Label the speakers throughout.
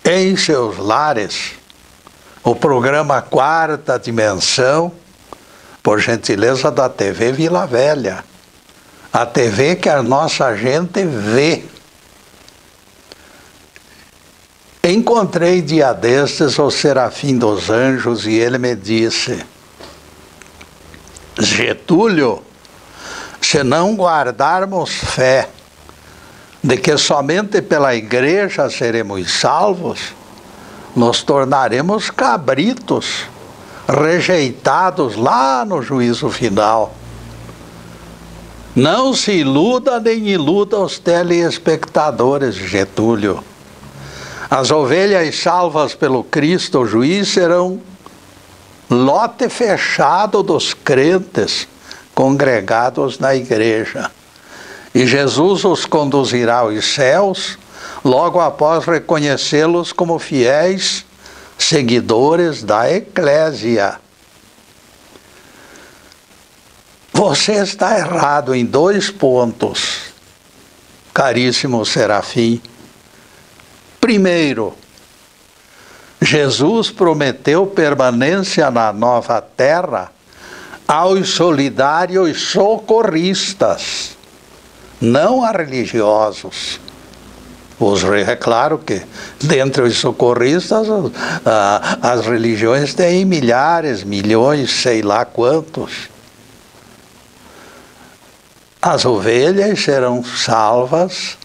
Speaker 1: em seus lares o programa Quarta Dimensão, por gentileza da TV Vila Velha. A TV que a nossa gente vê. Encontrei dia destes o Serafim dos Anjos e ele me disse: Getúlio, se não guardarmos fé de que somente pela igreja seremos salvos, nos tornaremos cabritos, rejeitados lá no juízo final. Não se iluda nem iluda os telespectadores, Getúlio. As ovelhas salvas pelo Cristo juiz serão lote fechado dos crentes congregados na igreja. E Jesus os conduzirá aos céus, logo após reconhecê-los como fiéis seguidores da Eclésia. Você está errado em 2 pontos, caríssimo Serafim. Primeiro, Jesus prometeu permanência na nova terra aos solidários socorristas, não a religiosos. É claro que, dentre os socorristas, as religiões têm milhares, milhões, sei lá quantos. As ovelhas serão salvas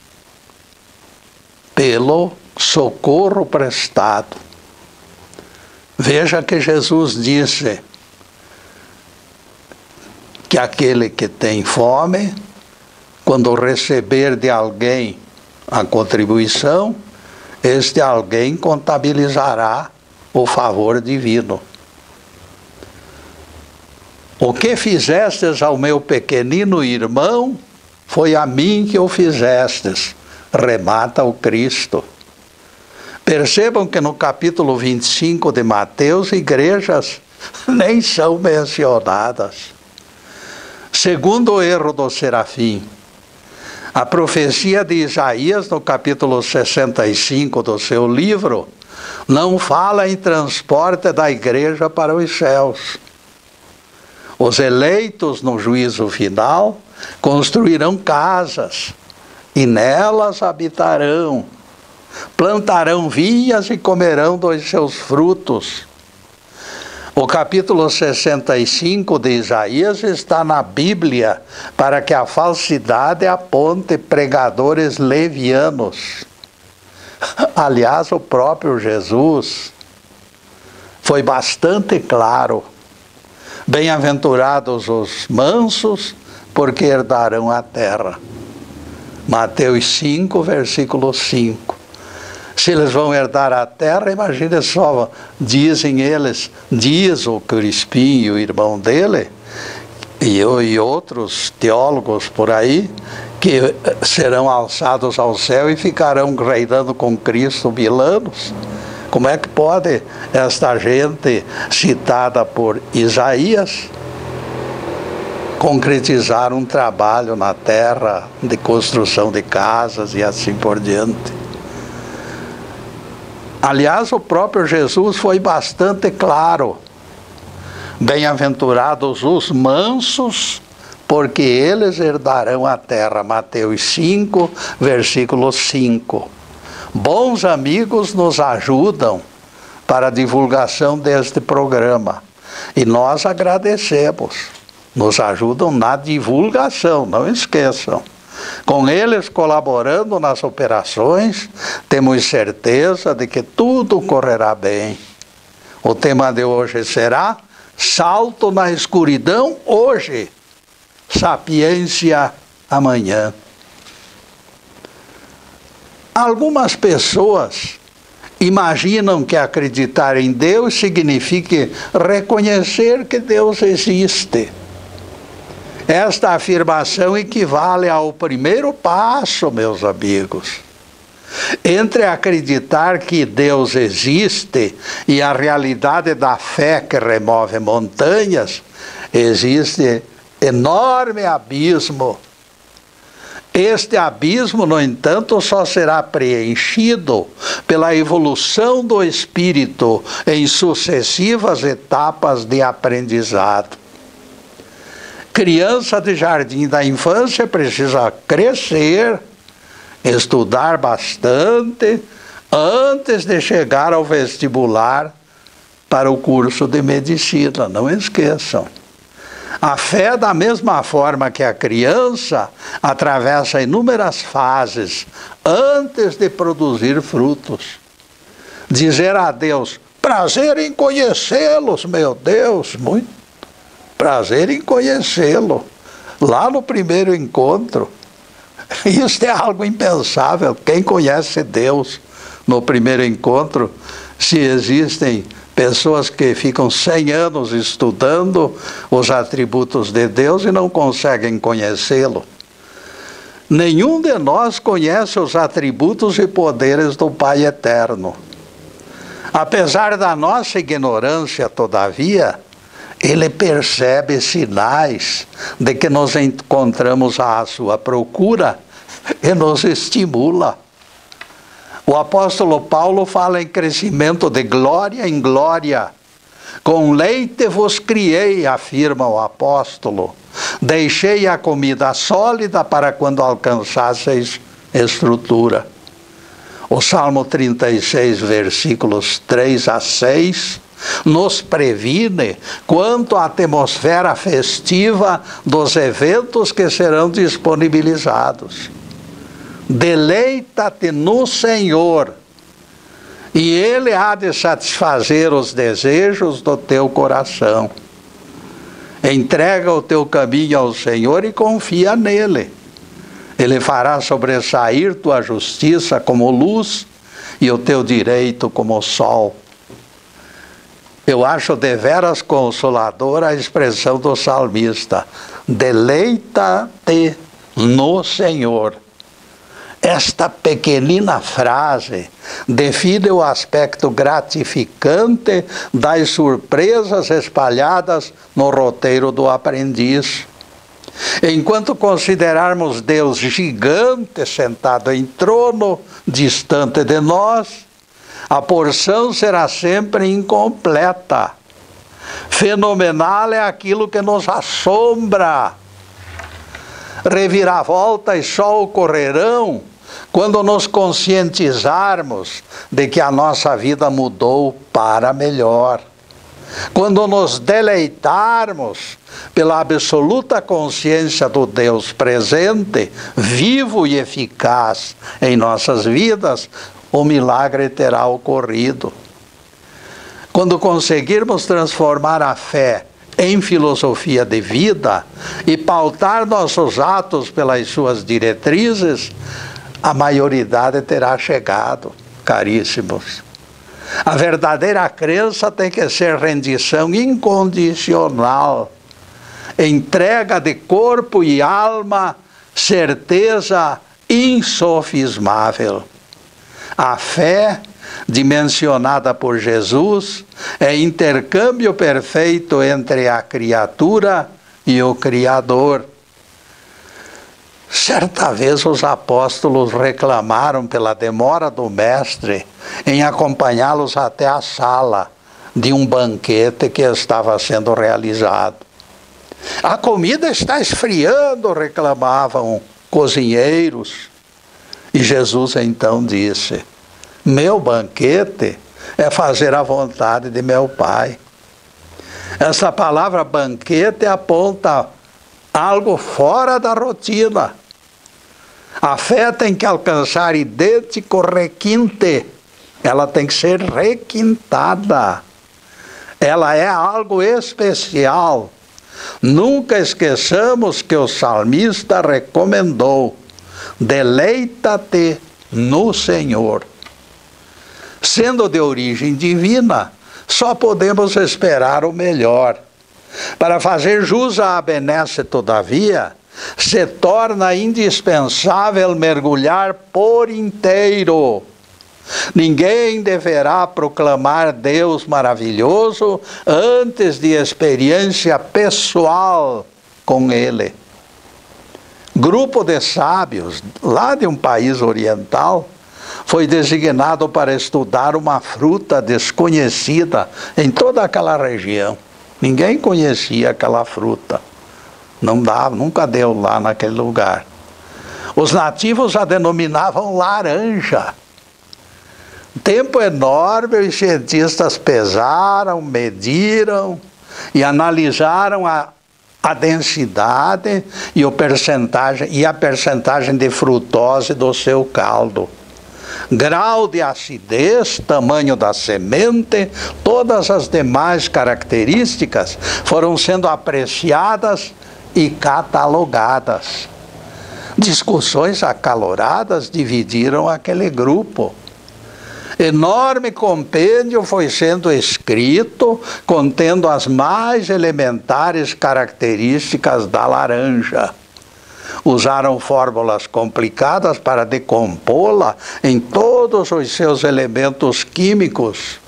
Speaker 1: pelo socorro prestado. Veja que Jesus disse que aquele que tem fome, quando receber de alguém a contribuição, este alguém contabilizará o favor divino. O que fizestes ao meu pequenino irmão, foi a mim que o fizestes, remata o Cristo. Percebam que no capítulo 25 de Mateus, igrejas nem são mencionadas. Segundo o erro do Serafim, a profecia de Isaías, no capítulo 65 do seu livro, não fala em transporte da igreja para os céus. Os eleitos no juízo final construirão casas e nelas habitarão, plantarão vinhas e comerão dos seus frutos. O capítulo 65 de Isaías está na Bíblia para que a falsidade aponte pregadores levianos. Aliás, o próprio Jesus foi bastante claro. Bem-aventurados os mansos, porque herdarão a terra. Mateus 5, versículo 5. Se eles vão herdar a terra, imagine só, dizem eles, diz o Crispim, o irmão dele, e outros teólogos por aí, que serão alçados ao céu e ficarão reinando com Cristo 1000 anos. Como é que pode esta gente, citada por Isaías, concretizar um trabalho na terra de construção de casas e assim por diante? Aliás, o próprio Jesus foi bastante claro. Bem-aventurados os mansos, porque eles herdarão a terra. Mateus 5, versículo 5. Bons amigos nos ajudam para a divulgação deste programa. E nós agradecemos. Nos ajudam na divulgação, não esqueçam. Com eles colaborando nas operações, temos certeza de que tudo correrá bem. O tema de hoje será Salto na escuridão hoje, sapiência amanhã. Algumas pessoas imaginam que acreditar em Deus signifique reconhecer que Deus existe. Esta afirmação equivale ao primeiro passo, meus amigos. Entre acreditar que Deus existe e a realidade da fé que remove montanhas, existe enorme abismo. Este abismo, no entanto, só será preenchido pela evolução do espírito em sucessivas etapas de aprendizado. Criança de jardim da infância precisa crescer, estudar bastante, antes de chegar ao vestibular para o curso de medicina. Não esqueçam. A fé, da mesma forma que a criança, atravessa inúmeras fases antes de produzir frutos. Dizer a Deus: prazer em conhecê-los, meu Deus, muito prazer em conhecê-lo. Lá no primeiro encontro. Isso é algo impensável. Quem conhece Deus no primeiro encontro, se existem pessoas que ficam 100 anos estudando os atributos de Deus e não conseguem conhecê-lo. Nenhum de nós conhece os atributos e poderes do Pai Eterno. Apesar da nossa ignorância, todavia, Ele percebe sinais de que nos encontramos à sua procura e nos estimula. O apóstolo Paulo fala em crescimento de glória em glória. Com leite vos criei, afirma o apóstolo. Deixei a comida sólida para quando alcançasseis estrutura. O Salmo 36, versículos 3 a 6, nos previne quanto à atmosfera festiva dos eventos que serão disponibilizados. Deleita-te no Senhor, e Ele há de satisfazer os desejos do teu coração. Entrega o teu caminho ao Senhor e confia nele. Ele fará sobressair tua justiça como luz e o teu direito como sol. Eu acho deveras consoladora a expressão do salmista: deleita-te no Senhor. Esta pequenina frase define o aspecto gratificante das surpresas espalhadas no roteiro do aprendiz. Enquanto considerarmos Deus gigante sentado em trono, distante de nós, a porção será sempre incompleta. Fenomenal é aquilo que nos assombra. Reviravoltas só ocorrerão quando nos conscientizarmos de que a nossa vida mudou para melhor. Quando nos deleitarmos pela absoluta consciência do Deus presente, vivo e eficaz em nossas vidas, o milagre terá ocorrido. Quando conseguirmos transformar a fé em filosofia de vida e pautar nossos atos pelas suas diretrizes, a maioridade terá chegado, caríssimos. A verdadeira crença tem que ser rendição incondicional, entrega de corpo e alma, certeza insofismável. A fé, dimensionada por Jesus, é intercâmbio perfeito entre a criatura e o Criador. Certa vez os apóstolos reclamaram pela demora do mestre em acompanhá-los até a sala de um banquete que estava sendo realizado. A comida está esfriando, reclamavam cozinheiros. E Jesus então disse: meu banquete é fazer a vontade de meu Pai. Essa palavra banquete aponta algo fora da rotina. A fé tem que alcançar idêntico requinte. Ela tem que ser requintada. Ela é algo especial. Nunca esqueçamos que o salmista recomendou: deleita-te no Senhor. Sendo de origem divina, só podemos esperar o melhor. Para fazer jus à benesse, todavia, se torna indispensável mergulhar por inteiro. Ninguém deverá proclamar Deus maravilhoso antes de experiência pessoal com Ele. grupo de sábios, lá de um país oriental, foi designado para estudar uma fruta desconhecida em toda aquela região. Ninguém conhecia aquela fruta. Não dava, nunca deu lá naquele lugar. Os nativos a denominavam laranja. Tempo enorme, os cientistas pesaram, mediram e analisaram a densidade e a percentagem de frutose do seu caldo. Grau de acidez, tamanho da semente, todas as demais características foram sendo apreciadas e catalogadas. Discussões acaloradas dividiram aquele grupo. Enorme compêndio foi sendo escrito, contendo as mais elementares características da laranja. Usaram fórmulas complicadas para decompô-la em todos os seus elementos químicos.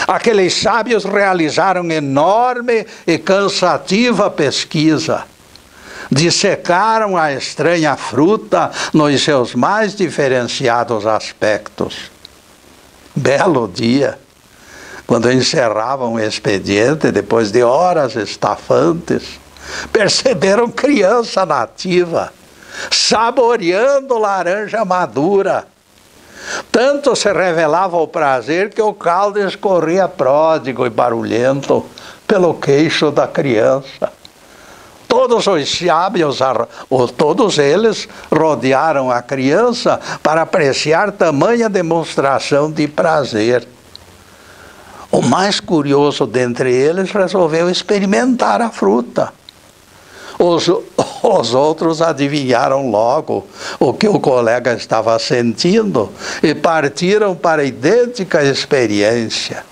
Speaker 1: Aqueles sábios realizaram enorme e cansativa pesquisa. Dissecaram a estranha fruta nos seus mais diferenciados aspectos. Belo dia, quando encerravam o expediente, depois de horas estafantes, perceberam criança nativa, saboreando laranja madura. Tanto se revelava o prazer que o caldo escorria pródigo e barulhento pelo queixo da criança. Todos os sábios, todos eles, rodearam a criança para apreciar tamanha demonstração de prazer. O mais curioso dentre eles resolveu experimentar a fruta. Os outros adivinharam logo o que o colega estava sentindo e partiram para a idêntica experiência.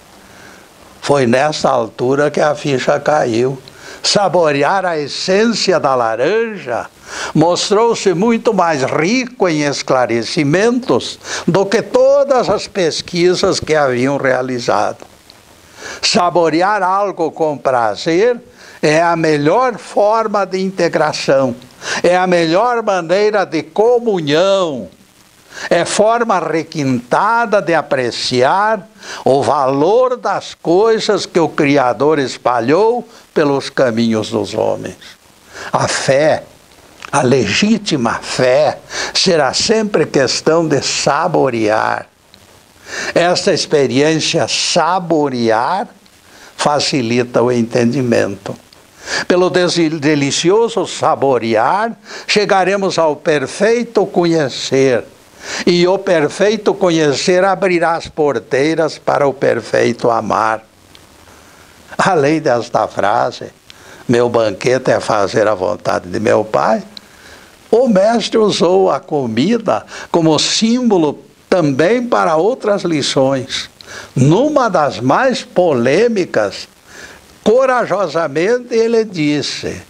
Speaker 1: Foi nessa altura que a ficha caiu. Saborear a essência da laranja mostrou-se muito mais rico em esclarecimentos do que todas as pesquisas que haviam realizado. Saborear algo com prazer é a melhor forma de integração, é a melhor maneira de comunhão, é forma requintada de apreciar o valor das coisas que o Criador espalhou pelos caminhos dos homens. A fé, a legítima fé, será sempre questão de saborear. Esta experiência saborear facilita o entendimento. Pelo delicioso saborear, chegaremos ao perfeito conhecer. E o perfeito conhecer abrirá as porteiras para o perfeito amar. Além desta frase, meu banquete é fazer a vontade de meu Pai, o mestre usou a comida como símbolo também para outras lições. Numa das mais polêmicas, corajosamente ele disse: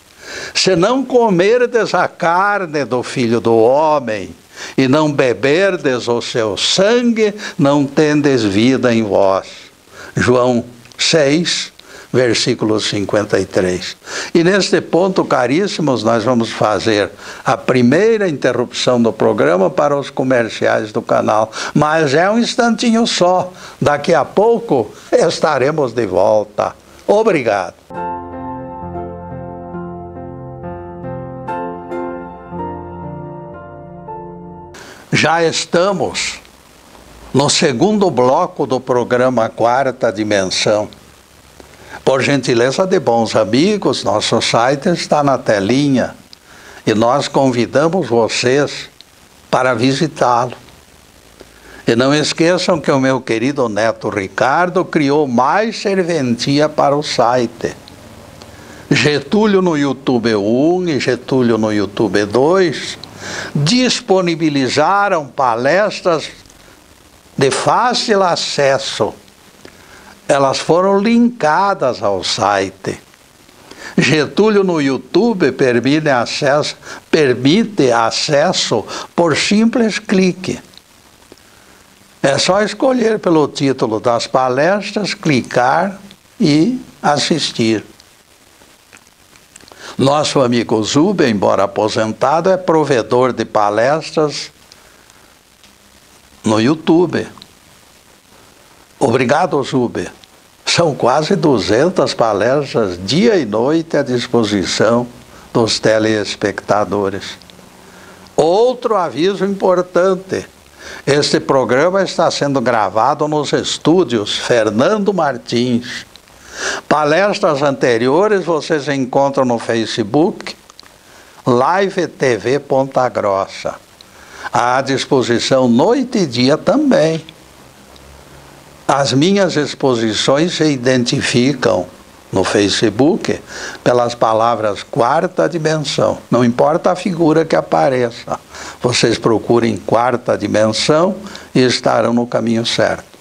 Speaker 1: se não comerdes a carne do Filho do Homem e não beberdes o seu sangue, não tendes vida em vós. João 6, versículo 53. E neste ponto, caríssimos, nós vamos fazer a primeira interrupção do programa para os comerciais do canal. Mas é um instantinho só. Daqui a pouco estaremos de volta. Obrigado. Já estamos no segundo bloco do programa Quarta Dimensão. Por gentileza de bons amigos, nosso site está na telinha e nós convidamos vocês para visitá-lo. E não esqueçam que o meu querido neto Ricardo criou mais serventia para o site. Getúlio no YouTube 1 e Getúlio no YouTube 2 disponibilizaram palestras de fácil acesso. Elas foram linkadas ao site. Getúlio no YouTube permite acesso por simples clique. É só escolher pelo título das palestras, clicar e assistir. Nosso amigo Zuber, embora aposentado, é provedor de palestras no YouTube. Obrigado, Zuber. São quase 200 palestras, dia e noite, à disposição dos telespectadores. Outro aviso importante. Este programa está sendo gravado nos estúdios Fernando Martins. Palestras anteriores vocês encontram no Facebook, Live TV Ponta Grossa. À disposição noite e dia também. As minhas exposições se identificam no Facebook pelas palavras quarta dimensão. Não importa a figura que apareça. Vocês procurem quarta dimensão e estarão no caminho certo.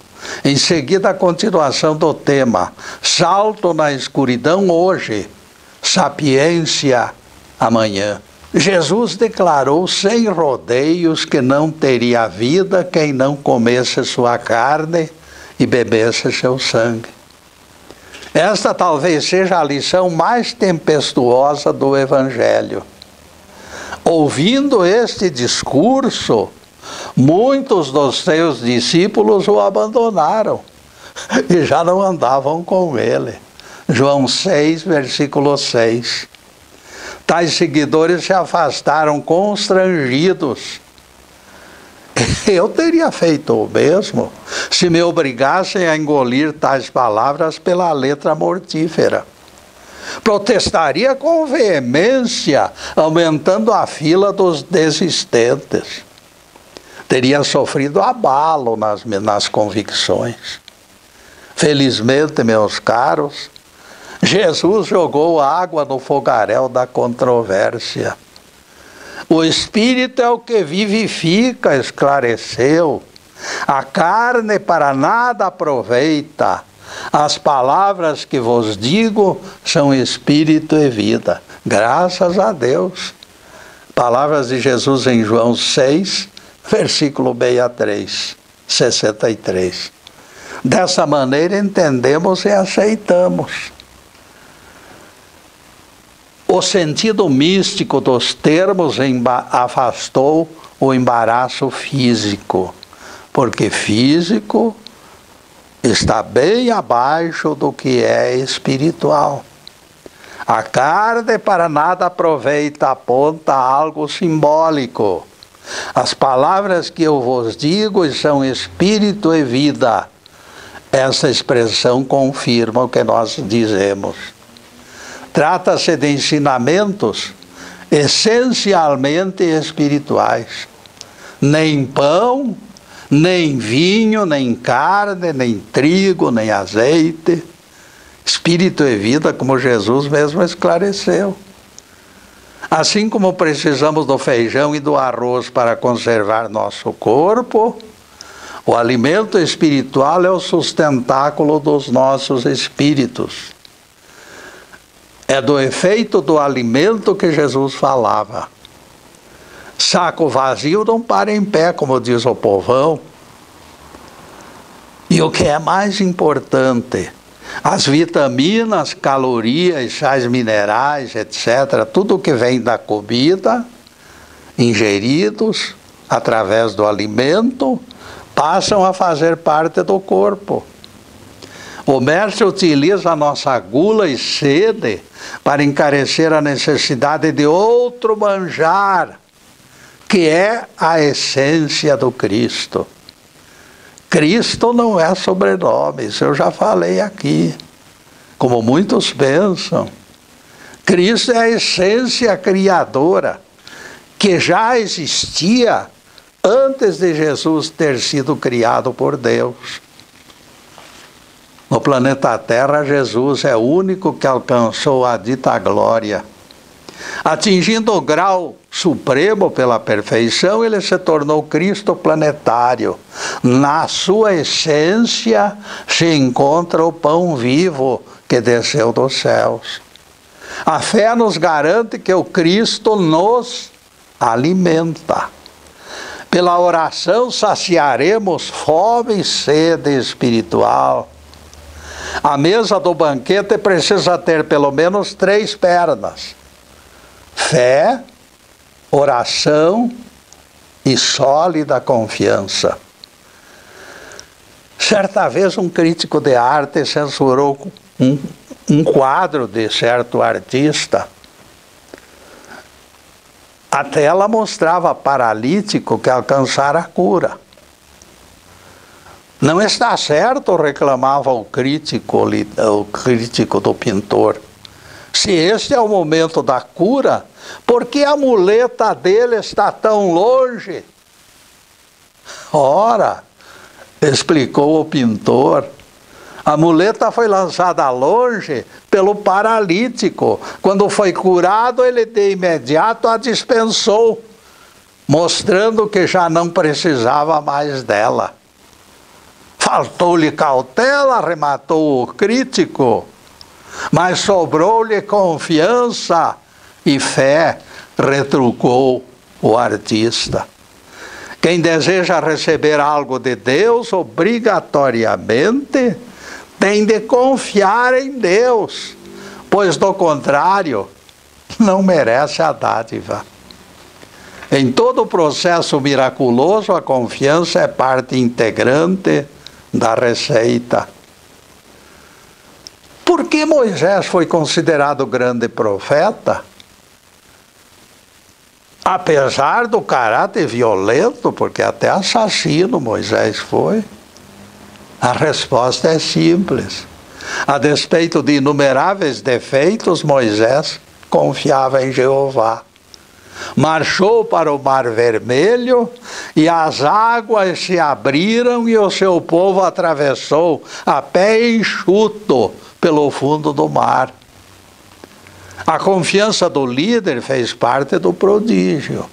Speaker 1: Em seguida, a continuação do tema. Salto na escuridão hoje, sapiência amanhã. Jesus declarou sem rodeios que não teria vida quem não comesse sua carne e bebesse seu sangue. Esta talvez seja a lição mais tempestuosa do Evangelho. Ouvindo este discurso, muitos dos seus discípulos o abandonaram e já não andavam com ele. João 6, versículo 6. Tais seguidores se afastaram constrangidos. Eu teria feito o mesmo se me obrigassem a engolir tais palavras pela letra mortífera. Protestaria com veemência, aumentando a fila dos desistentes. Teria sofrido abalo nas convicções. Felizmente, meus caros, Jesus jogou água no fogaréu da controvérsia. O Espírito é o que vivifica, esclareceu. A carne para nada aproveita. As palavras que vos digo são Espírito e vida. Graças a Deus. Palavras de Jesus em João 6, versículo 63. Dessa maneira entendemos e aceitamos. O sentido místico dos termos afastou o embaraço físico, porque físico está bem abaixo do que é espiritual. A carne para nada aproveita, aponta algo simbólico. As palavras que eu vos digo são espírito e vida. Essa expressão confirma o que nós dizemos. Trata-se de ensinamentos essencialmente espirituais. Nem pão, nem vinho, nem carne, nem trigo, nem azeite. Espírito e vida, como Jesus mesmo esclareceu. Assim como precisamos do feijão e do arroz para conservar nosso corpo, o alimento espiritual é o sustentáculo dos nossos espíritos. É do efeito do alimento que Jesus falava. Saco vazio não para em pé, como diz o povão. E o que é mais importante, as vitaminas, calorias, sais minerais, etc., tudo que vem da comida, ingeridos através do alimento, passam a fazer parte do corpo. O mestre utiliza a nossa gula e sede para encarecer a necessidade de outro manjar, que é a essência do Cristo. Cristo não é sobrenome, isso eu já falei aqui, como muitos pensam. Cristo é a essência criadora, que já existia antes de Jesus ter sido criado por Deus. No planeta Terra, Jesus é o único que alcançou a dita glória. Atingindo o grau supremo pela perfeição, ele se tornou Cristo planetário. Na sua essência se encontra o pão vivo que desceu dos céus. A fé nos garante que o Cristo nos alimenta. Pela oração saciaremos fome e sede espiritual. A mesa do banquete precisa ter pelo menos 3 pernas. fé, oração e sólida confiança. Certa vez um crítico de arte censurou um quadro de certo artista. A tela mostrava paralítico que alcançara a cura. Não está certo, reclamava o crítico do pintor. Se este é o momento da cura, por que a muleta dele está tão longe? Ora, explicou o pintor, a muleta foi lançada longe pelo paralítico. Quando foi curado, ele de imediato a dispensou, mostrando que já não precisava mais dela. Faltou-lhe cautela, arrematou o crítico, mas sobrou-lhe confiança e fé, retrucou o artista. Quem deseja receber algo de Deus, obrigatoriamente, tem de confiar em Deus, pois do contrário, não merece a dádiva. Em todo o processo miraculoso, a confiança é parte integrante da receita. Por que Moisés foi considerado grande profeta? Apesar do caráter violento, porque até assassino Moisés foi, a resposta é simples. A despeito de inumeráveis defeitos, Moisés confiava em Jeová. Marchou para o Mar Vermelho e as águas se abriram e o seu povo atravessou a pé enxuto pelo fundo do mar. A confiança do líder fez parte do prodígio.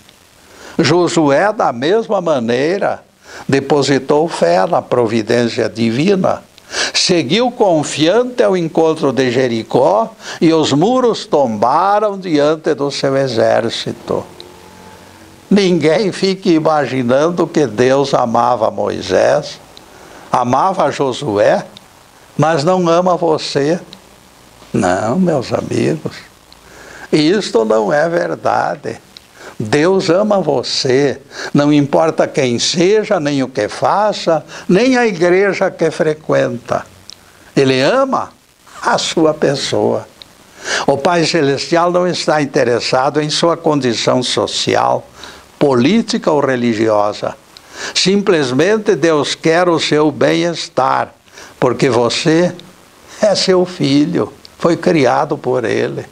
Speaker 1: Josué, da mesma maneira, depositou fé na providência divina. Seguiu confiante ao encontro de Jericó e os muros tombaram diante do seu exército. Ninguém fique imaginando que Deus amava Moisés, amava Josué, mas não ama você. Não, meus amigos, isto não é verdade. Deus ama você, não importa quem seja, nem o que faça, nem a igreja que frequenta. Ele ama a sua pessoa. O Pai Celestial não está interessado em sua condição social, política ou religiosa. Simplesmente Deus quer o seu bem-estar, porque você é seu filho, foi criado por Ele.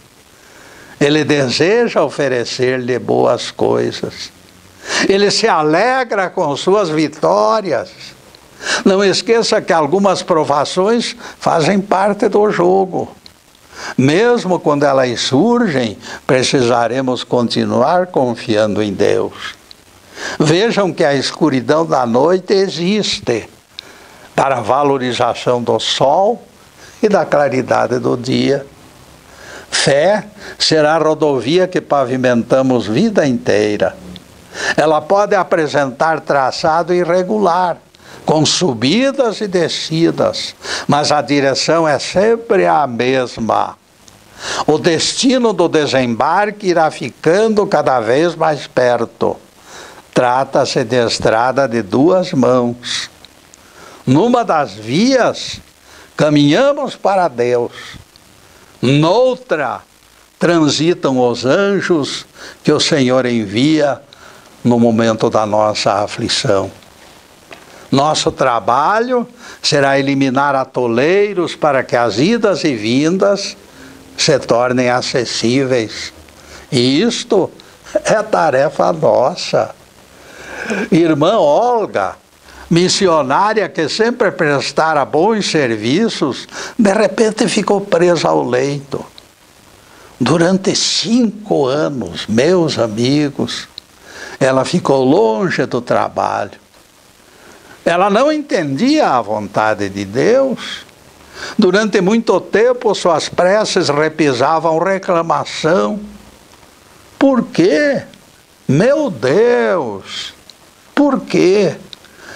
Speaker 1: Ele deseja oferecer-lhe boas coisas. Ele se alegra com suas vitórias. Não esqueça que algumas provações fazem parte do jogo. Mesmo quando elas surgem, precisaremos continuar confiando em Deus. Vejam que a escuridão da noite existe para a valorização do sol e da claridade do dia. Fé será a rodovia que pavimentamos vida inteira. Ela pode apresentar traçado irregular, com subidas e descidas, mas a direção é sempre a mesma. O destino do desembarque irá ficando cada vez mais perto. Trata-se de estrada de duas mãos. Numa das vias, caminhamos para Deus. Noutra, transitam os anjos que o Senhor envia no momento da nossa aflição. Nosso trabalho será eliminar atoleiros para que as idas e vindas se tornem acessíveis. E isto é tarefa nossa. Irmã Olga, missionária que sempre prestara bons serviços, de repente ficou presa ao leito. Durante 5 anos, meus amigos, ela ficou longe do trabalho. Ela não entendia a vontade de Deus. Durante muito tempo, suas preces repisavam reclamação. Por quê? Meu Deus! Por quê?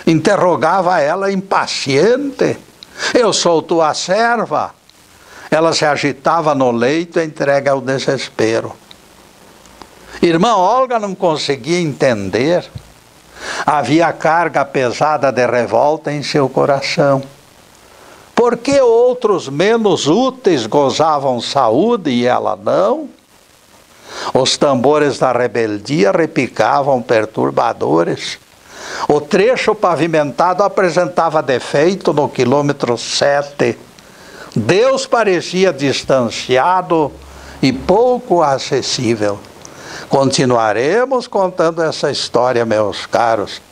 Speaker 1: Interrogava ela impaciente. Eu sou tua serva. Ela se agitava no leito, entregue ao desespero. Irmã Olga não conseguia entender. Havia carga pesada de revolta em seu coração. Por que outros menos úteis gozavam saúde e ela não? Os tambores da rebeldia repicavam perturbadores. O trecho pavimentado apresentava defeito no quilômetro 7. Deus parecia distanciado e pouco acessível. Continuaremos contando essa história, meus caros,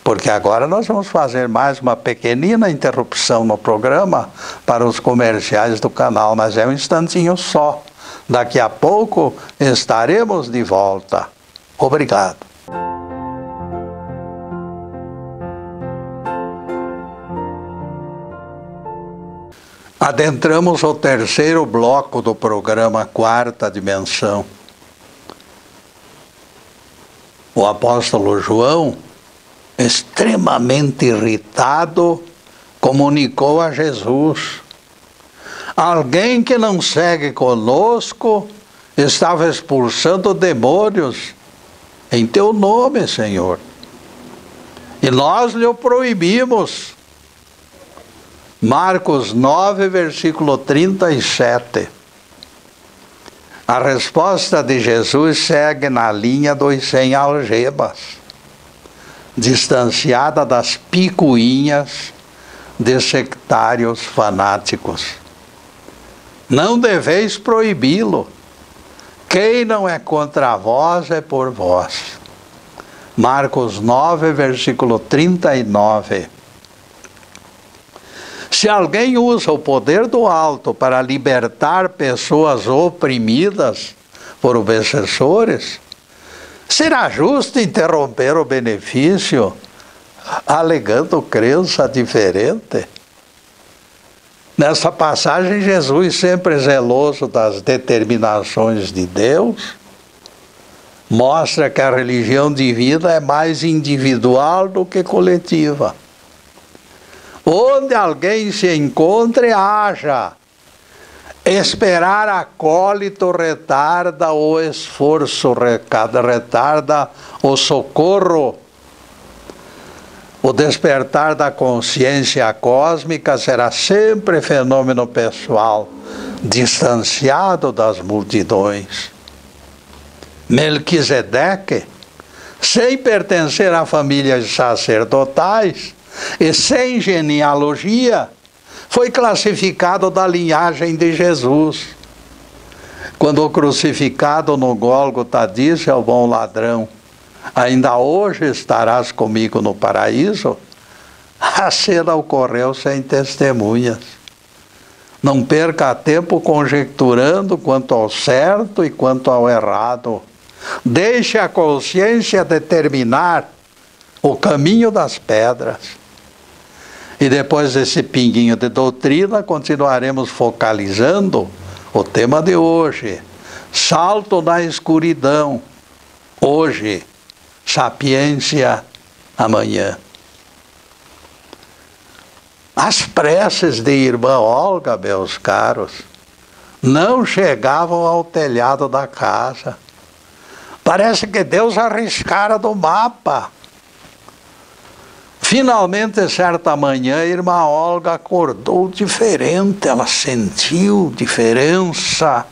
Speaker 1: porque agora nós vamos fazer mais uma pequenina interrupção no programa para os comerciais do canal, mas é um instantinho só. Daqui a pouco estaremos de volta. Obrigado. Adentramos o terceiro bloco do programa Quarta Dimensão. O apóstolo João, extremamente irritado, comunicou a Jesus: alguém que não segue conosco estava expulsando demônios em teu nome, Senhor. E nós lhe o proibimos. Marcos 9, versículo 37. A resposta de Jesus segue na linha dos 100 algemas, distanciada das picuinhas de sectários fanáticos. Não deveis proibi-lo. Quem não é contra vós é por vós. Marcos 9, versículo 39. Se alguém usa o poder do alto para libertar pessoas oprimidas por obsessores, será justo interromper o benefício alegando crença diferente? Nessa passagem, Jesus, sempre zeloso das determinações de Deus, mostra que a religião divina é mais individual do que coletiva. Onde alguém se encontre, haja. Esperar acólito retarda o esforço, retarda o socorro. O despertar da consciência cósmica será sempre fenômeno pessoal, distanciado das multidões. Melquisedeque, sem pertencer a famílias sacerdotais e sem genealogia, foi classificado da linhagem de Jesus. Quando o crucificado no Gólgota disse ao bom ladrão: ainda hoje estarás comigo no paraíso, a cena ocorreu sem testemunhas. Não perca tempo conjecturando quanto ao certo e quanto ao errado. Deixe a consciência determinar o caminho das pedras. E depois desse pinguinho de doutrina, continuaremos focalizando o tema de hoje: salto na escuridão. Hoje, sapiência, amanhã. As preces de irmã Olga, meus caros, não chegavam ao telhado da casa. Parece que Deus arriscara do mapa. Finalmente, certa manhã, a irmã Olga acordou diferente, ela sentiu diferença.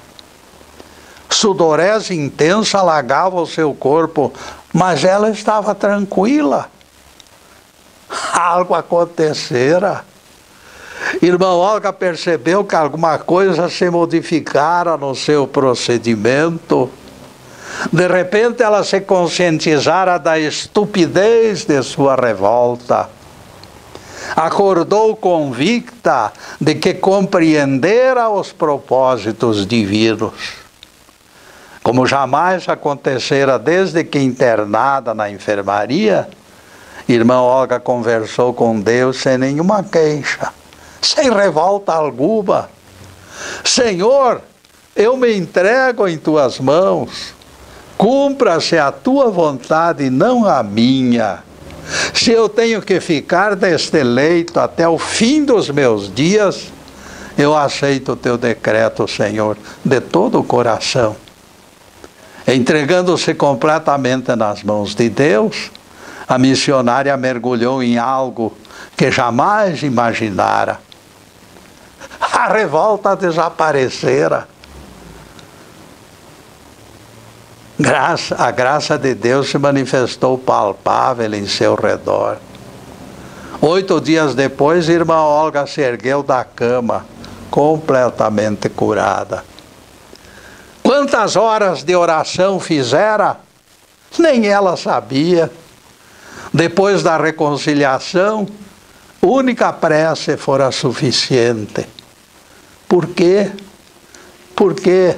Speaker 1: Sudorese intensa alagava o seu corpo, mas ela estava tranquila. Algo acontecera. Irmã Olga percebeu que alguma coisa se modificara no seu procedimento. De repente ela se conscientizara da estupidez de sua revolta. Acordou convicta de que compreendera os propósitos divinos. Como jamais acontecera desde que internada na enfermaria, irmã Olga conversou com Deus sem nenhuma queixa, sem revolta alguma. Senhor, eu me entrego em tuas mãos. Cumpra-se a tua vontade e não a minha. Se eu tenho que ficar neste leito até o fim dos meus dias, eu aceito o teu decreto, Senhor, de todo o coração. Entregando-se completamente nas mãos de Deus, a missionária mergulhou em algo que jamais imaginara. A revolta desaparecera. A graça de Deus se manifestou palpável em seu redor. 8 dias depois, irmã Olga se ergueu da cama, completamente curada. Quantas horas de oração fizera? Nem ela sabia. Depois da reconciliação, única prece fora suficiente. Por quê? Por quê?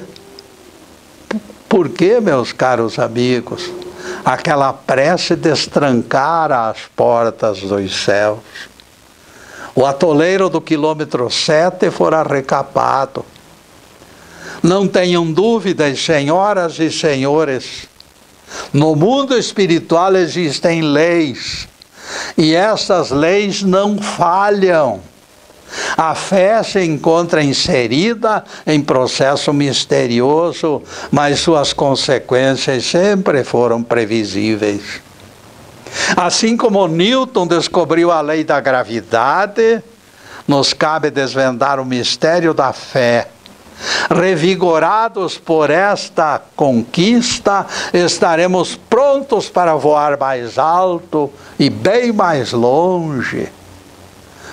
Speaker 1: Por que, meus caros amigos, aquela prece destrancara as portas dos céus? O atoleiro do quilômetro 7 fora recapado. Não tenham dúvidas, senhoras e senhores, no mundo espiritual existem leis, e essas leis não falham. A fé se encontra inserida em processo misterioso, mas suas consequências sempre foram previsíveis. Assim como Newton descobriu a lei da gravidade, nos cabe desvendar o mistério da fé. Revigorados por esta conquista, estaremos prontos para voar mais alto e bem mais longe.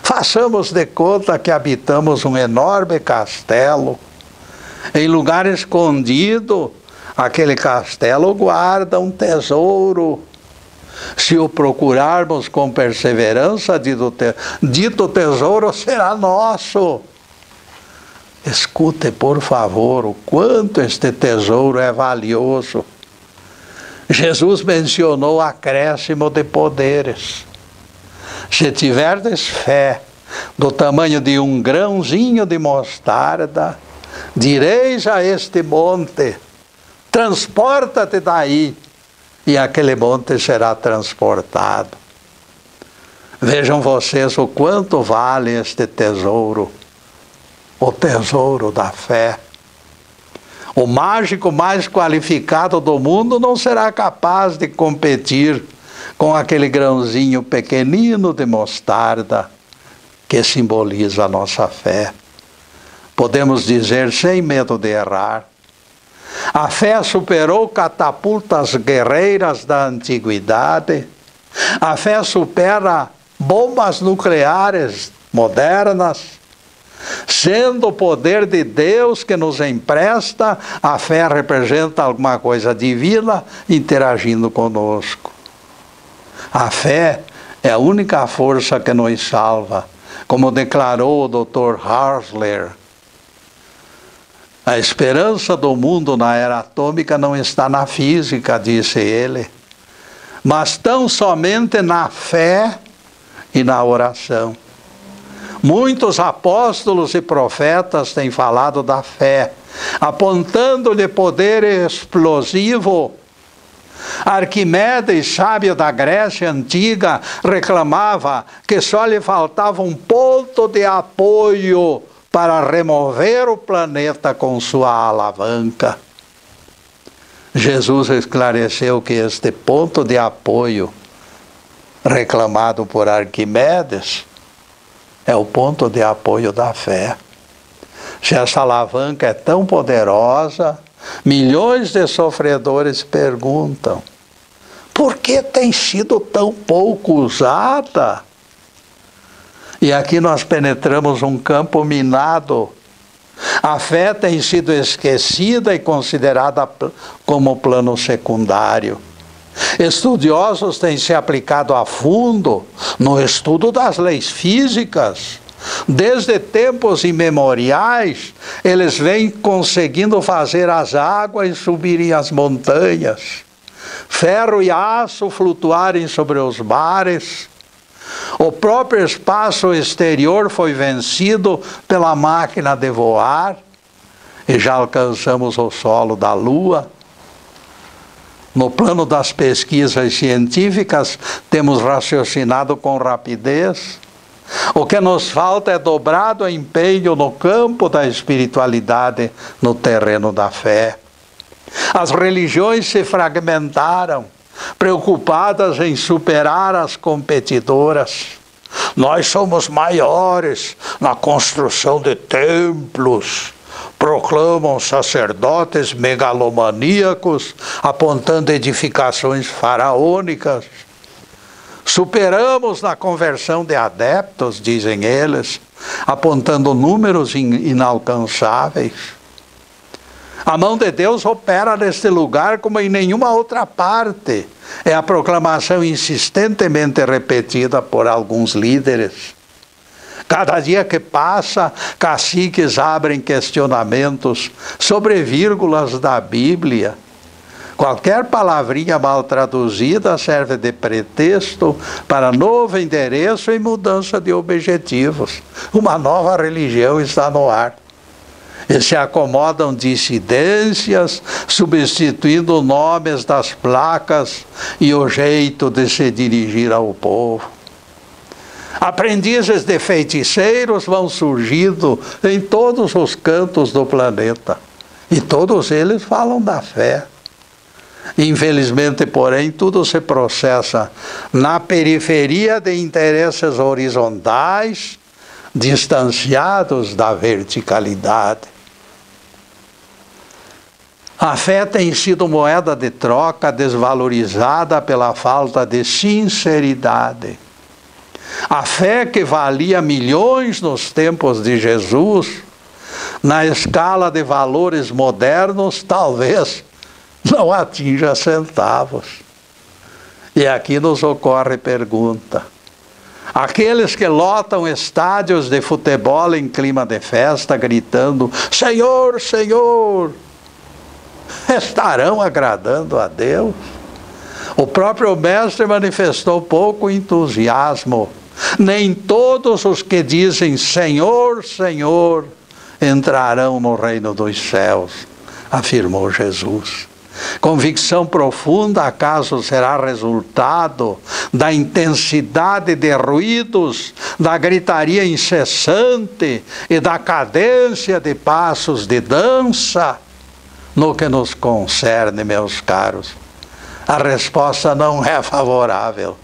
Speaker 1: Façamos de conta que habitamos um enorme castelo. Em lugar escondido, aquele castelo guarda um tesouro. Se o procurarmos com perseverança, dito tesouro será nosso. Escute, por favor, o quanto este tesouro é valioso. Jesus mencionou acréscimo de poderes. Se tiverdes fé do tamanho de um grãozinho de mostarda, direis a este monte, transporta-te daí, e aquele monte será transportado. Vejam vocês o quanto vale este tesouro, o tesouro da fé. O mágico mais qualificado do mundo não será capaz de competir com aquele grãozinho pequenino de mostarda que simboliza a nossa fé. Podemos dizer sem medo de errar: a fé superou catapultas guerreiras da antiguidade, a fé supera bombas nucleares modernas. Sendo o poder de Deus que nos empresta, a fé representa alguma coisa divina interagindo conosco. A fé é a única força que nos salva, como declarou o Dr. Harsler. A esperança do mundo na era atômica não está na física, disse ele, mas tão somente na fé e na oração. Muitos apóstolos e profetas têm falado da fé, apontando-lhe poder explosivo. Arquimedes, sábio da Grécia antiga, reclamava que só lhe faltava um ponto de apoio para remover o planeta com sua alavanca. Jesus esclareceu que este ponto de apoio, reclamado por Arquimedes, é o ponto de apoio da fé. Se essa alavanca é tão poderosa, milhões de sofredores perguntam: por que tem sido tão pouco usada? E aqui nós penetramos um campo minado. A fé tem sido esquecida e considerada como plano secundário. Estudiosos têm se aplicado a fundo no estudo das leis físicas. Desde tempos imemoriais, eles vêm conseguindo fazer as águas subirem as montanhas, ferro e aço flutuarem sobre os mares. O próprio espaço exterior foi vencido pela máquina de voar e já alcançamos o solo da Lua. No plano das pesquisas científicas, temos raciocinado com rapidez. O que nos falta é dobrado empenho no campo da espiritualidade, no terreno da fé. As religiões se fragmentaram, preocupadas em superar as competidoras. Nós somos maiores na construção de templos, proclamam sacerdotes megalomaníacos, apontando edificações faraônicas. Superamos na conversão de adeptos, dizem eles, apontando números inalcançáveis. A mão de Deus opera neste lugar como em nenhuma outra parte. É a proclamação insistentemente repetida por alguns líderes. Cada dia que passa, caciques abrem questionamentos sobre vírgulas da Bíblia. Qualquer palavrinha mal traduzida serve de pretexto para novo endereço e mudança de objetivos. Uma nova religião está no ar. E se acomodam dissidências, substituindo nomes das placas e o jeito de se dirigir ao povo. Aprendizes de feiticeiros vão surgindo em todos os cantos do planeta. E todos eles falam da fé. Infelizmente, porém, tudo se processa na periferia de interesses horizontais, distanciados da verticalidade. A fé tem sido moeda de troca desvalorizada pela falta de sinceridade. A fé que valia milhões nos tempos de Jesus, na escala de valores modernos, talvez não atinja centavos. E aqui nos ocorre pergunta. Aqueles que lotam estádios de futebol em clima de festa, gritando, Senhor, Senhor, estarão agradando a Deus? O próprio mestre manifestou pouco entusiasmo. Nem todos os que dizem Senhor, Senhor, entrarão no reino dos céus, afirmou Jesus. Convicção profunda, acaso será resultado da intensidade de ruídos, da gritaria incessante e da cadência de passos de dança? No que nos concerne, meus caros, a resposta não é favorável.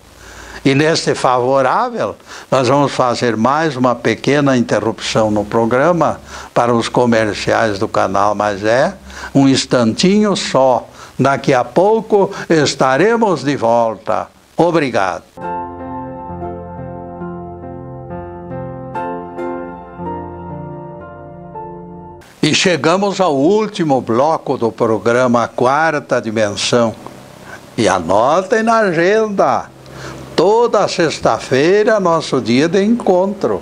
Speaker 1: E neste favorável, nós vamos fazer mais uma pequena interrupção no programa para os comerciais do canal, mas é um instantinho só. Daqui a pouco estaremos de volta. Obrigado. E chegamos ao último bloco do programa, a quarta dimensão. E anotem na agenda. Toda sexta-feira, nosso dia de encontro.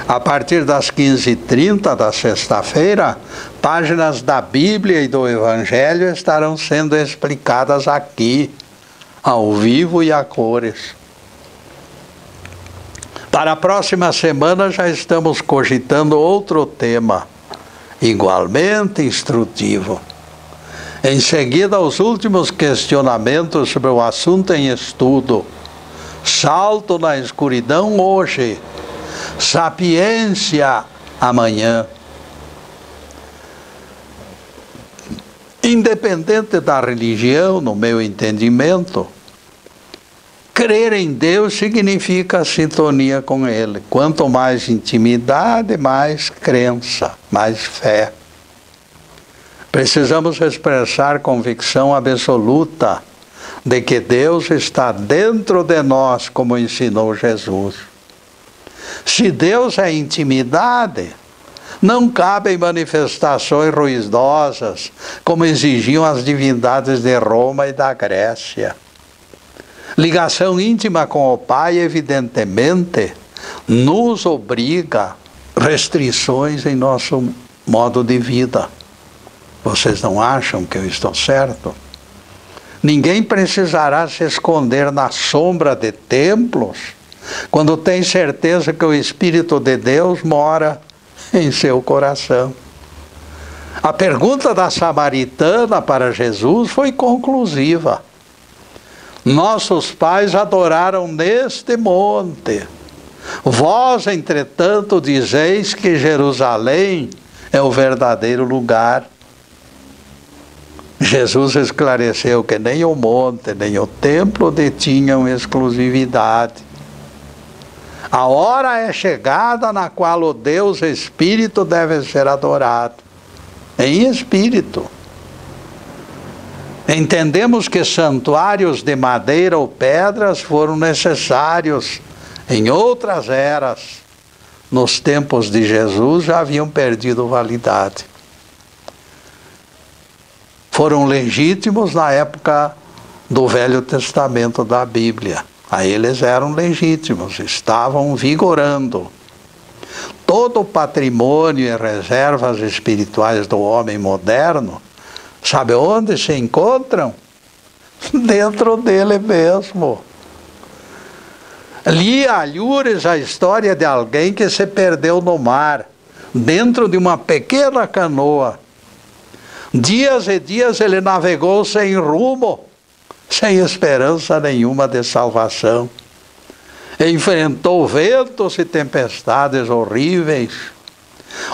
Speaker 1: A partir das 15h30 da sexta-feira, páginas da Bíblia e do Evangelho estarão sendo explicadas aqui, ao vivo e a cores. Para a próxima semana já estamos cogitando outro tema, igualmente instrutivo. Em seguida, os últimos questionamentos sobre o assunto em estudo. Salto na escuridão hoje, sapiência amanhã. Independente da religião, no meu entendimento, crer em Deus significa sintonia com Ele. Quanto mais intimidade, mais crença, mais fé. Precisamos expressar convicção absoluta de que Deus está dentro de nós, como ensinou Jesus. Se Deus é intimidade, não cabem manifestações ruidosas, como exigiam as divindades de Roma e da Grécia. Ligação íntima com o Pai, evidentemente, nos obriga restrições em nosso modo de vida. Vocês não acham que eu estou certo? Ninguém precisará se esconder na sombra de templos quando tem certeza que o Espírito de Deus mora em seu coração. A pergunta da samaritana para Jesus foi conclusiva. Nossos pais adoraram neste monte. Vós, entretanto, dizeis que Jerusalém é o verdadeiro lugar. Jesus esclareceu que nem o monte, nem o templo detinham exclusividade. A hora é chegada na qual o Deus Espírito deve ser adorado, em espírito. Entendemos que santuários de madeira ou pedras foram necessários em outras eras. Nos tempos de Jesus já haviam perdido validade. Foram legítimos na época do Velho Testamento da Bíblia. Aí eles eram legítimos, estavam vigorando. Todo o patrimônio e reservas espirituais do homem moderno, sabe onde se encontram? Dentro dele mesmo. Li alhures a história de alguém que se perdeu no mar, dentro de uma pequena canoa. Dias e dias ele navegou sem rumo, sem esperança nenhuma de salvação. Enfrentou ventos e tempestades horríveis.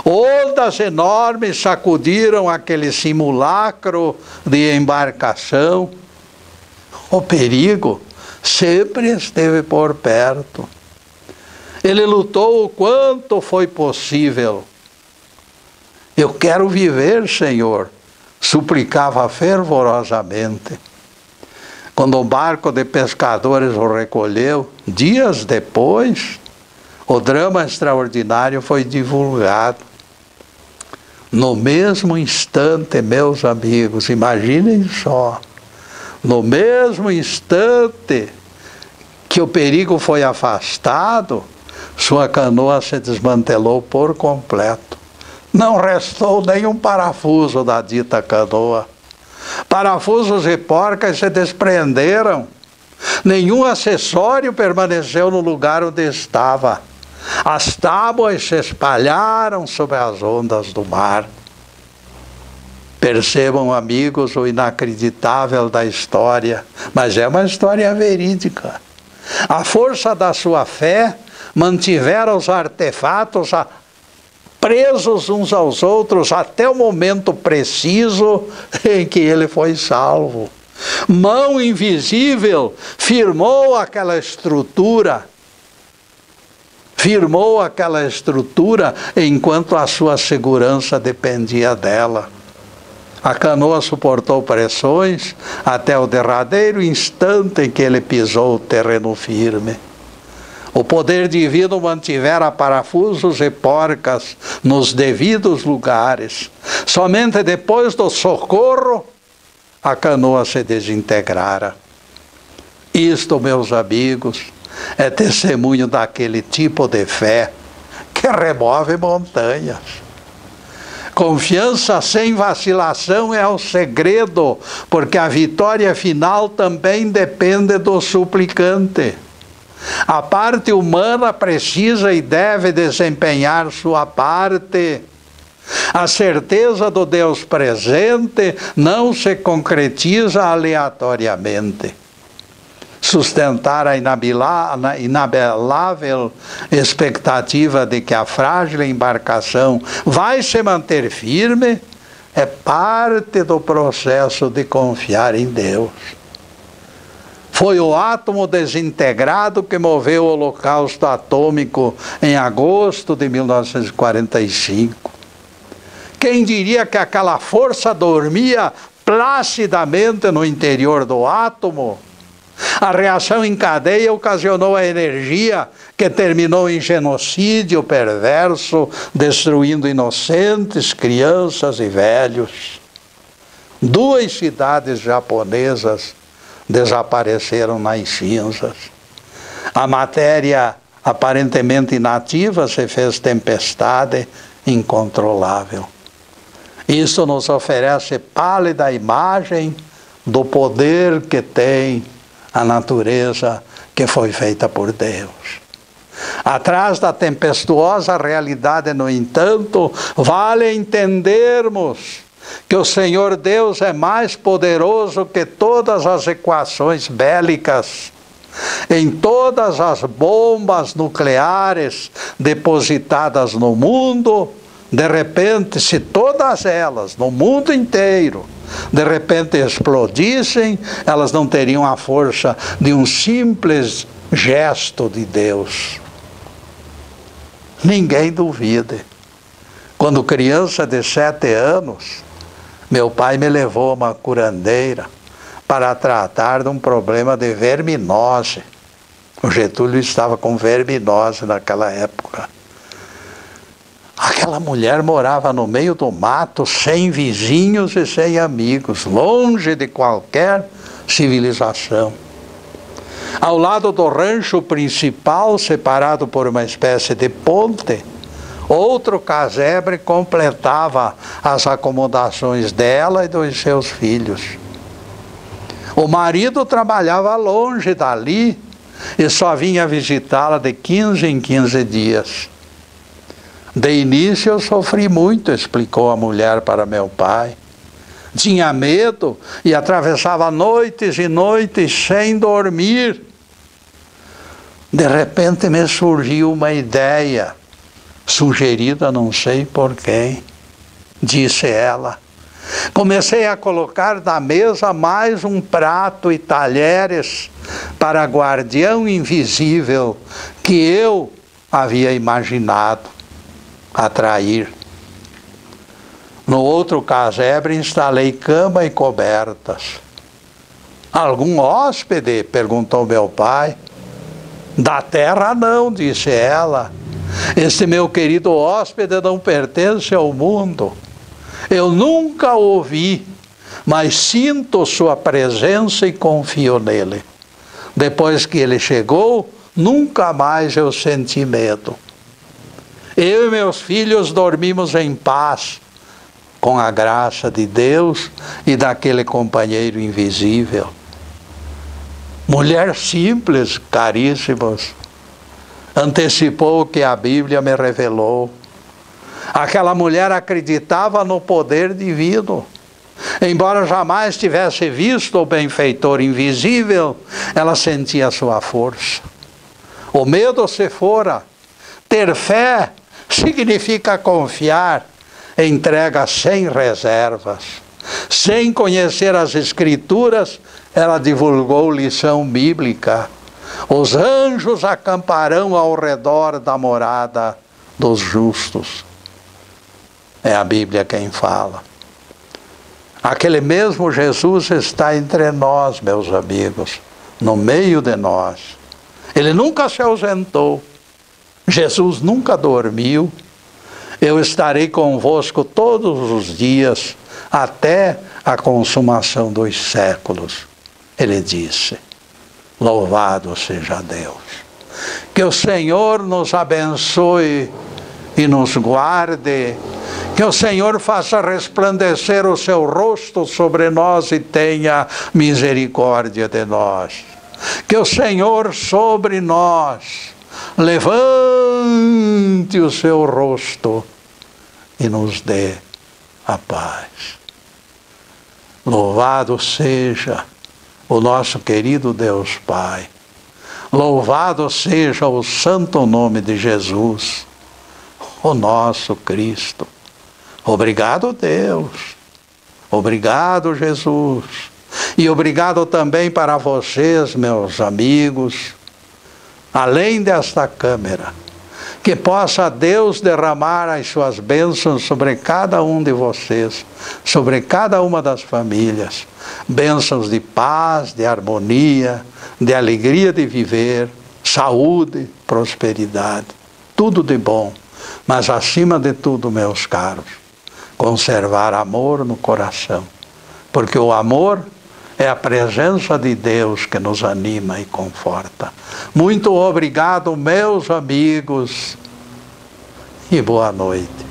Speaker 1: Ondas enormes sacudiram aquele simulacro de embarcação. O perigo sempre esteve por perto. Ele lutou o quanto foi possível. Eu quero viver, Senhor, suplicava fervorosamente. Quando o barco de pescadores o recolheu, dias depois, o drama extraordinário foi divulgado. No mesmo instante, meus amigos, imaginem só, no mesmo instante que o perigo foi afastado, sua canoa se desmantelou por completo. Não restou nenhum parafuso da dita canoa. Parafusos e porcas se desprenderam. Nenhum acessório permaneceu no lugar onde estava. As tábuas se espalharam sobre as ondas do mar. Percebam, amigos, o inacreditável da história, mas é uma história verídica. A força da sua fé mantivera os artefatos presos uns aos outros até o momento preciso em que ele foi salvo. Mão invisível firmou aquela estrutura enquanto a sua segurança dependia dela. A canoa suportou pressões até o derradeiro instante em que ele pisou o terreno firme. O poder divino mantivera parafusos e porcas nos devidos lugares. Somente depois do socorro, a canoa se desintegrara. Isto, meus amigos, é testemunho daquele tipo de fé que remove montanhas. Confiança sem vacilação é o segredo, porque a vitória final também depende do suplicante. A parte humana precisa e deve desempenhar sua parte. A certeza do Deus presente não se concretiza aleatoriamente. Sustentar a inabelável expectativa de que a frágil embarcação vai se manter firme é parte do processo de confiar em Deus. Foi o átomo desintegrado que moveu o holocausto atômico em agosto de 1945. Quem diria que aquela força dormia placidamente no interior do átomo? A reação em cadeia ocasionou a energia que terminou em genocídio perverso, destruindo inocentes, crianças e velhos. 2 cidades japonesas desapareceram nas cinzas. A matéria aparentemente inativa se fez tempestade incontrolável. Isso nos oferece pálida imagem do poder que tem a natureza que foi feita por Deus. Atrás da tempestuosa realidade, no entanto, vale entendermos que o Senhor Deus é mais poderoso que todas as equações bélicas, em todas as bombas nucleares depositadas no mundo, De repente, se todas elas, no mundo inteiro, de repente explodissem, elas não teriam a força de um simples gesto de Deus. Ninguém duvide. Quando criança de 7 anos, meu pai me levou a uma curandeira para tratar de um problema de verminose. O Getúlio estava com verminose naquela época. Aquela mulher morava no meio do mato, sem vizinhos e sem amigos, longe de qualquer civilização. Ao lado do rancho principal, separado por uma espécie de ponte, outro casebre completava as acomodações dela e dos seus filhos. O marido trabalhava longe dali e só vinha visitá-la de 15 em 15 dias. De início eu sofri muito, explicou a mulher para meu pai. Tinha medo e atravessava noites e noites sem dormir. De repente me surgiu uma ideia, sugerida não sei por quem, disse ela. Comecei a colocar na mesa mais um prato e talheres para guardião invisível que eu havia imaginado atrair. No outro casebre instalei cama e cobertas. Algum hóspede? Perguntou meu pai. Da terra não, disse ela. Este meu querido hóspede não pertence ao mundo. Eu nunca o vi, mas sinto sua presença e confio nele. Depois que ele chegou, nunca mais eu senti medo. Eu e meus filhos dormimos em paz, com a graça de Deus e daquele companheiro invisível. Mulher simples, caríssimos, antecipou o que a Bíblia me revelou. Aquela mulher acreditava no poder divino. Embora jamais tivesse visto o benfeitor invisível, ela sentia sua força. O medo se fora. Ter fé significa confiar, entrega sem reservas. Sem conhecer as Escrituras, ela divulgou lição bíblica. Os anjos acamparão ao redor da morada dos justos. É a Bíblia quem fala. Aquele mesmo Jesus está entre nós, meus amigos, no meio de nós. Ele nunca se ausentou. Jesus nunca dormiu. Eu estarei convosco todos os dias, até a consumação dos séculos. Ele disse. Louvado seja Deus. Que o Senhor nos abençoe e nos guarde. Que o Senhor faça resplandecer o seu rosto sobre nós e tenha misericórdia de nós. Que o Senhor sobre nós levante o seu rosto e nos dê a paz. Louvado seja o nosso querido Deus Pai. Louvado seja o santo nome de Jesus, o nosso Cristo. Obrigado, Deus. Obrigado, Jesus. E obrigado também para vocês, meus amigos, além desta câmera. Que possa Deus derramar as suas bênçãos sobre cada um de vocês, sobre cada uma das famílias. Bênçãos de paz, de harmonia, de alegria de viver, saúde, prosperidade. Tudo de bom. Mas acima de tudo, meus caros, conservar amor no coração. Porque o amor é a presença de Deus que nos anima e conforta. Muito obrigado, meus amigos, e boa noite.